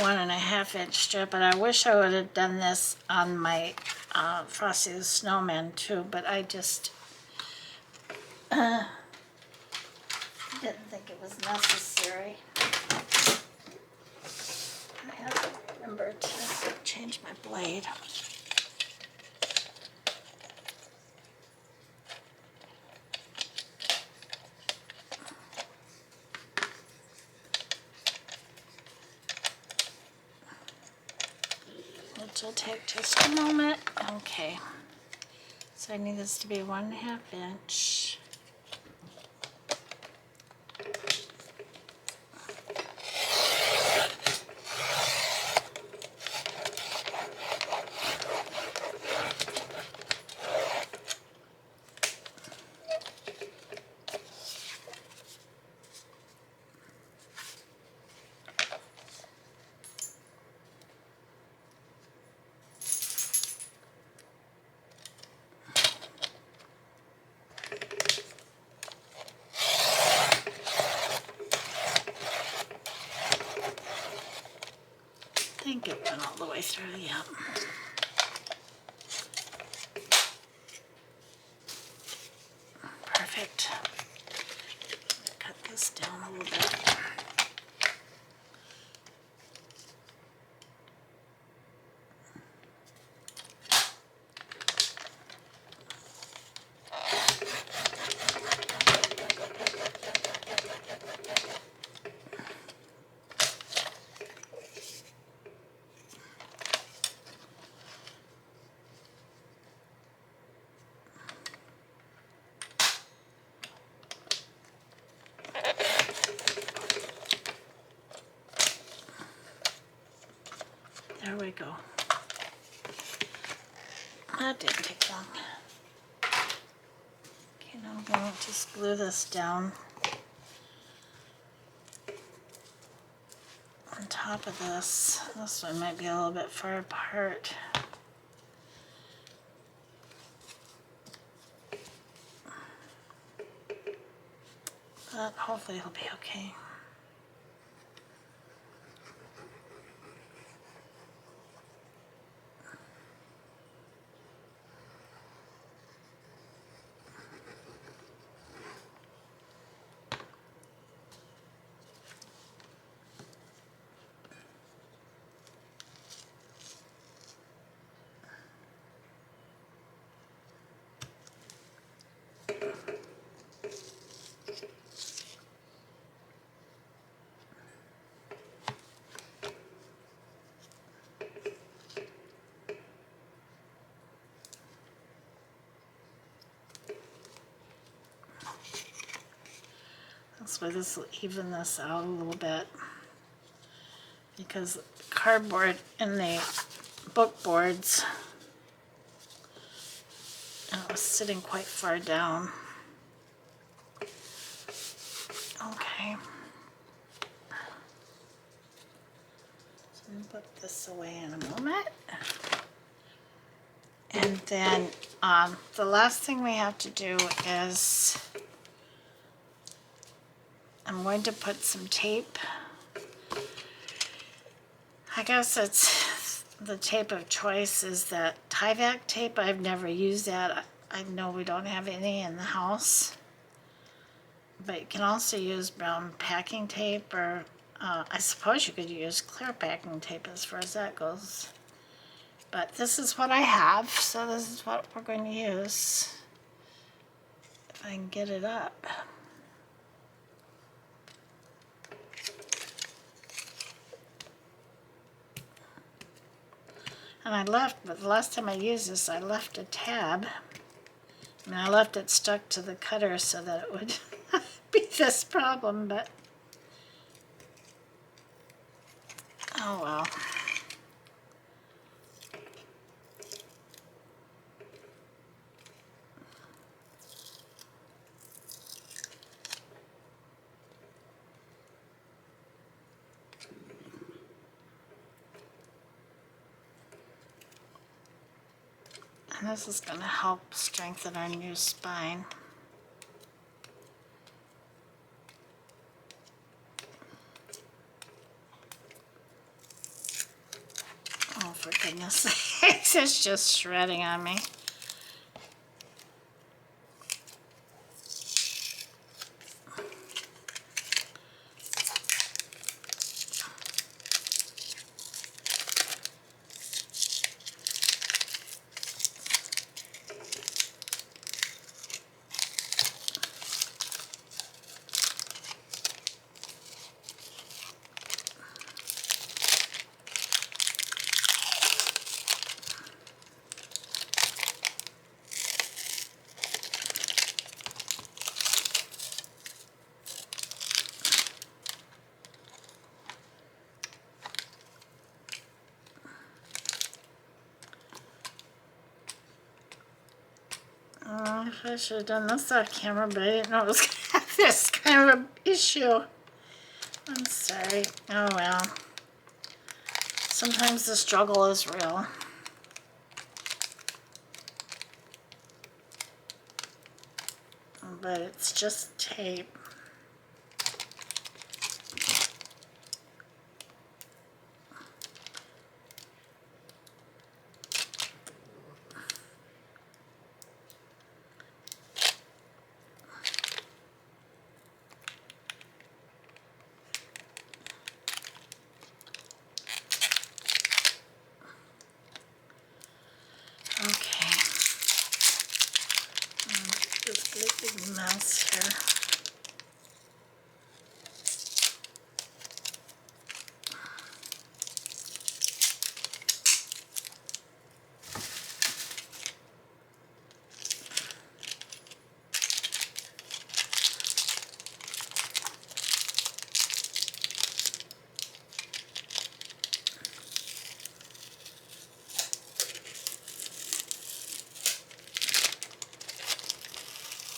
1.5 inch strip, and I wish I would have done this on my Frosty the Snowman too, but I just didn't think it was necessary. I have to remember to change my blade. Which will take just a moment. Okay. So I need this to be 1.5 inch. all the way through, yeah. Perfect. Cut this down a little bit. There we go. That didn't take long. Okay, now I'm going to just glue this down on top of this. This one might be a little bit far apart. But hopefully it'll be okay. So this will even this out a little bit because cardboard in the book boards, and it was sitting quite far down. Okay. So I'm gonna put this away in a moment. And then the last thing we have to do is I'm going to put some tape. I guess it's the tape of choice is that Tyvek tape. I've never used that. I know we don't have any in the house. But you can also use brown packing tape, or I suppose you could use clear packing tape as far as that goes. But this is what I have, so this is what we're going to use. If I can get it up. And I left, but the last time I used this, I left a tab. And I left it stuck to the cutter so that it would be this problem, but oh well. And this is going to help strengthen our new spine. Oh, for goodness sakes, it's just shredding on me. I should have done this off camera, but I didn't know it was going to have this kind of an issue. I'm sorry. Oh well. Sometimes the struggle is real. But it's just tape. big mess here.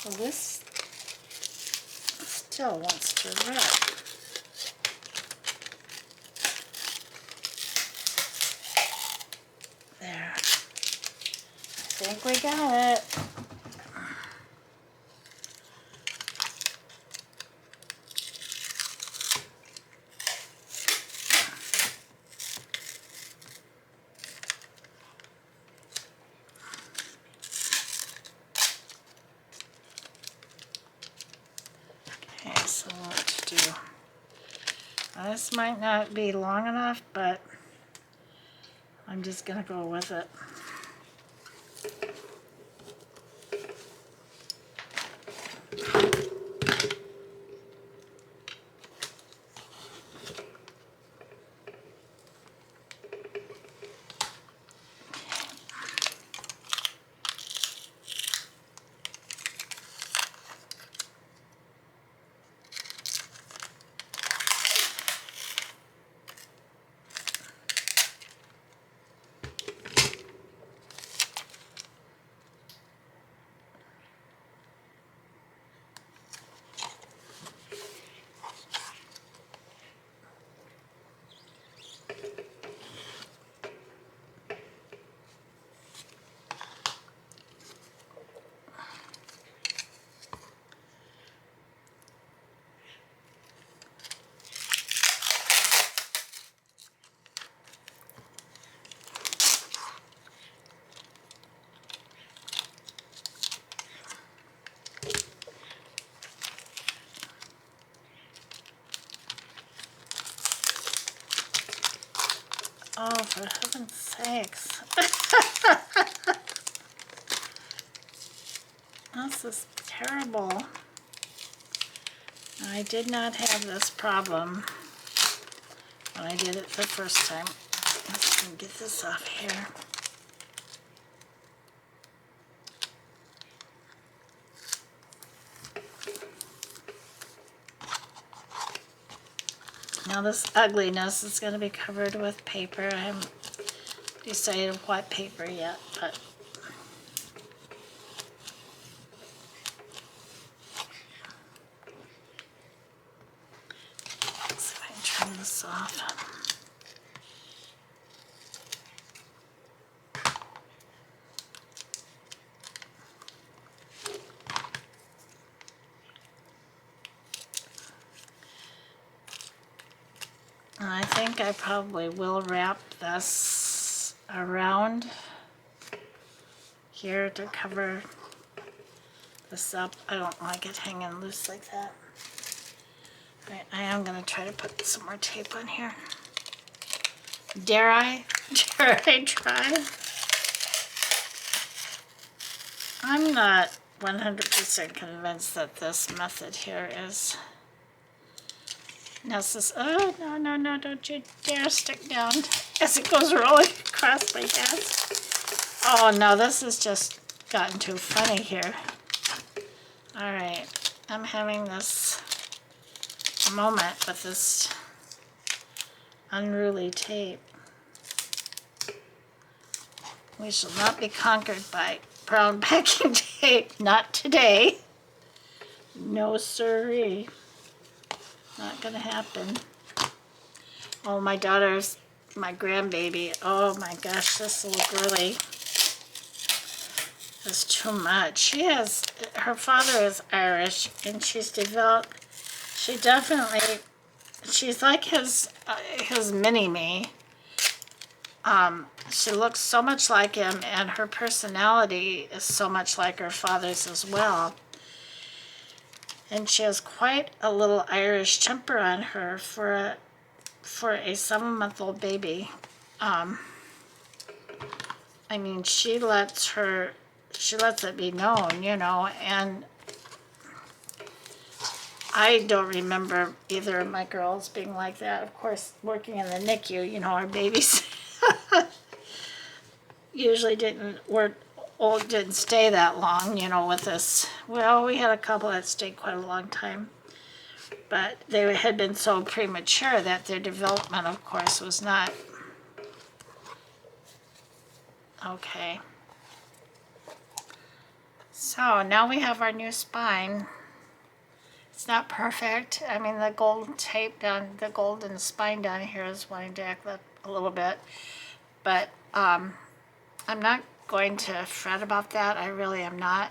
Well, this still wants to rip. There. I think we got it. Okay, so what to do? This might not be long enough, but I'm just gonna go with it. Oh, for heaven's sakes. This is terrible. I did not have this problem when I did it the first time. Let's get this off here. Now this ugliness is going to be covered with paper. I haven't decided what paper yet, but let's see if I can turn this off. And I think I probably will wrap this around here to cover this up. I don't like it hanging loose like that. Right, I am going to try to put some more tape on here. Dare I? Dare I try? I'm not 100% convinced that this method here is necessary. Oh, no, don't you dare stick down as it goes rolling across my desk. Oh no, this has just gotten too funny here. All right, I'm having this moment with this unruly tape. We shall not be conquered by brown packing tape. Not today. No siree. Not gonna happen. Oh, my daughter's, my grandbaby. Oh my gosh, this little girlie is too much. She has, her father is Irish, and she's developed, she definitely, she's like his mini-me. She looks so much like him, and her personality is so much like her father's as well. And she has quite a little Irish temper on her for a 7-month-old baby. I mean, she lets it be known, you know, and I don't remember either of my girls being like that. Of course, working in the NICU, you know, our babies usually didn't stay that long, you know, with us. Well, we had a couple that stayed quite a long time, but they had been so premature that their development, of course, was not okay. So now we have our new spine. It's not perfect. I mean, the gold tape down, the golden spine down here is wanting to act up a little bit, but I'm not going to fret about that. I really am not.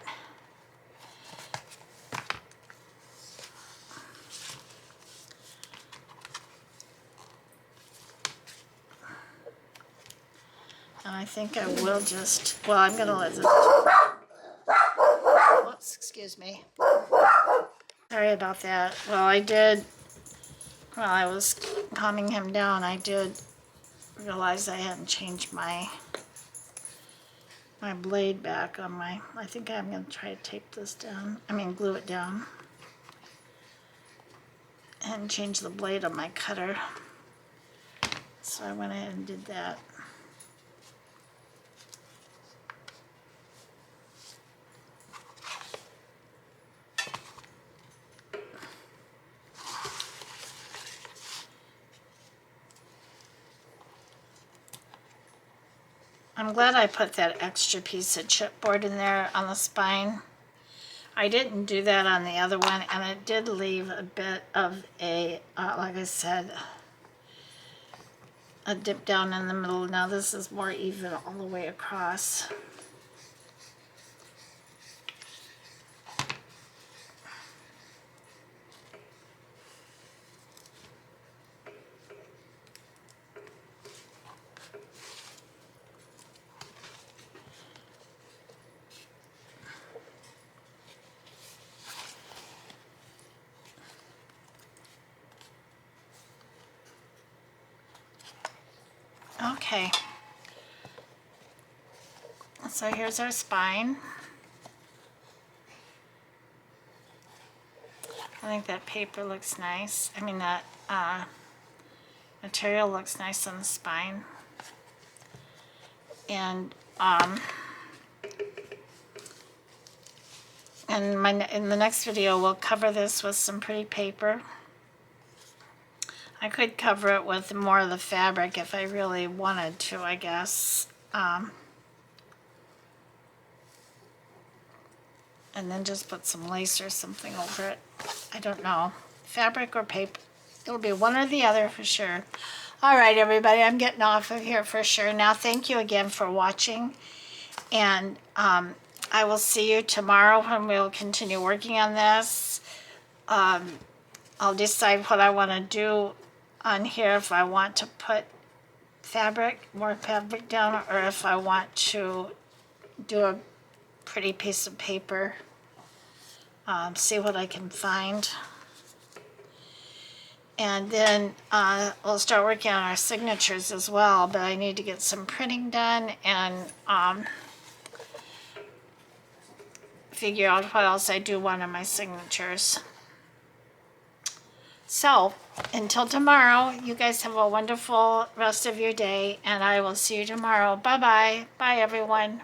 And I think I will just, well, I'm going to let this, whoops, excuse me. Sorry about that. Well, I did, while I was calming him down, I did realize I hadn't changed my blade back on my, I think I'm going to try to tape this down, glue it down, and change the blade on my cutter. So I went ahead and did that. I'm glad I put that extra piece of chipboard in there on the spine. I didn't do that on the other one, and it did leave a bit of a, like I said, a dip down in the middle. Now this is more even all the way across. Okay, so here's our spine. I think that paper looks nice. That material looks nice on the spine. And in the next video, we'll cover this with some pretty paper. I could cover it with more of the fabric if I really wanted to, I guess. And then just put some lace or something over it. I don't know. Fabric or paper. It'll be one or the other for sure. All right, everybody, I'm getting off of here for sure. Now, thank you again for watching. And I will see you tomorrow when we'll continue working on this. I'll decide what I want to do on here, if I want to put more fabric down, or if I want to do a pretty piece of paper. See what I can find. And then we'll start working on our signatures as well, but I need to get some printing done and figure out what else I do want on my signatures. So, until tomorrow, you guys have a wonderful rest of your day, and I will see you tomorrow. Bye-bye. Bye, everyone.